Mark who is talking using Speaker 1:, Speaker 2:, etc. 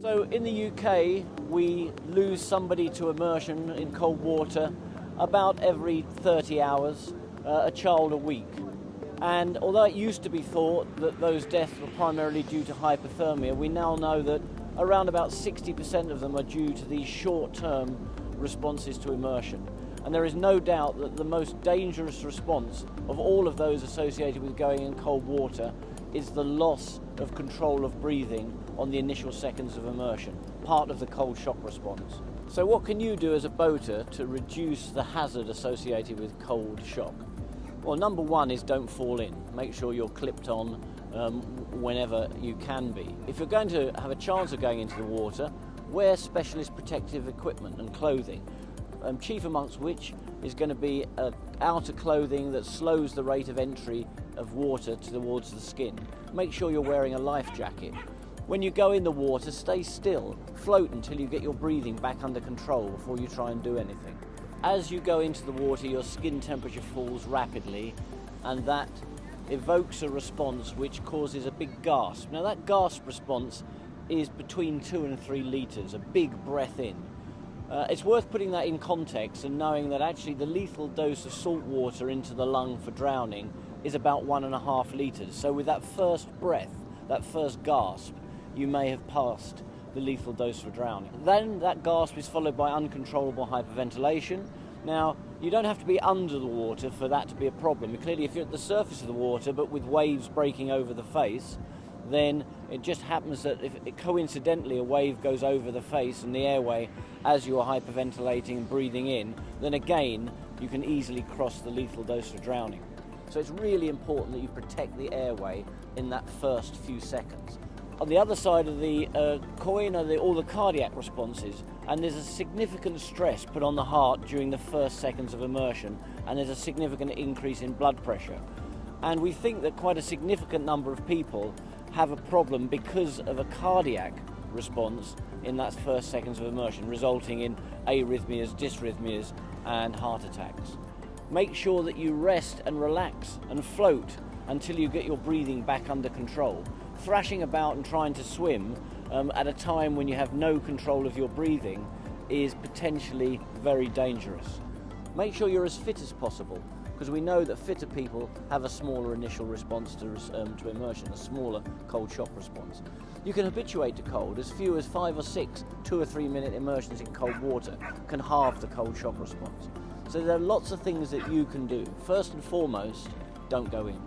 Speaker 1: So in the UK, we lose somebody to immersion in cold water about every 30 hours, a child a week. And although it used to be thought that those deaths were primarily due to hypothermia, we now know that around about 60% of them are due to these short-term responses to immersion. And there is no doubt that the most dangerous response of all of those associated with going in cold water is the loss of control of breathing on the initial seconds of immersion, part of the cold shock response. So what can you do as a boater to reduce the hazard associated with cold shock? Well, number one is don't fall in. Make sure you're clipped on whenever you can be. If you're going to have a chance of going into the water, wear specialist protective equipment and clothing. Chief amongst which is going to be outer clothing that slows the rate of entry of water towards the skin. Make sure you're wearing a life jacket. When you go in the water, stay still. Float until you get your breathing back under control before you try and do anything. As you go into the water, your skin temperature falls rapidly, and that evokes a response which causes a big gasp. Now that gasp response is between 2 and 3 litres, a big breath in. It's worth putting that in context and knowing that actually the lethal dose of salt water into the lung for drowning is about 1.5 litres. So with that first breath, that first gasp, you may have passed the lethal dose for drowning. Then that gasp is followed by uncontrollable hyperventilation. Now, you don't have to be under the water for that to be a problem. Clearly, if you're at the surface of the water but with waves breaking over the face, then it just happens that if coincidentally a wave goes over the face and the airway as you are hyperventilating and breathing in, then again you can easily cross the lethal dose for drowning. So it's really important that you protect the airway in that first few seconds. On the other side of the coin are all the cardiac responses, and there's a significant stress put on the heart during the first seconds of immersion, and there's a significant increase in blood pressure. And we think that quite a significant number of people have a problem because of a cardiac response in that first seconds of immersion, resulting in arrhythmias, dysrhythmias, and heart attacks. Make sure that you rest and relax and float until you get your breathing back under control. Thrashing about and trying to swim at a time when you have no control of your breathing is potentially very dangerous. Make sure you're as fit as possible, because we know that fitter people have a smaller initial response to immersion, a smaller cold shock response. You can habituate to cold. As few as 5 or 6 2 or 3 minute immersions in cold water can halve the cold shock response. So there are lots of things that you can do. First and foremost, don't go in.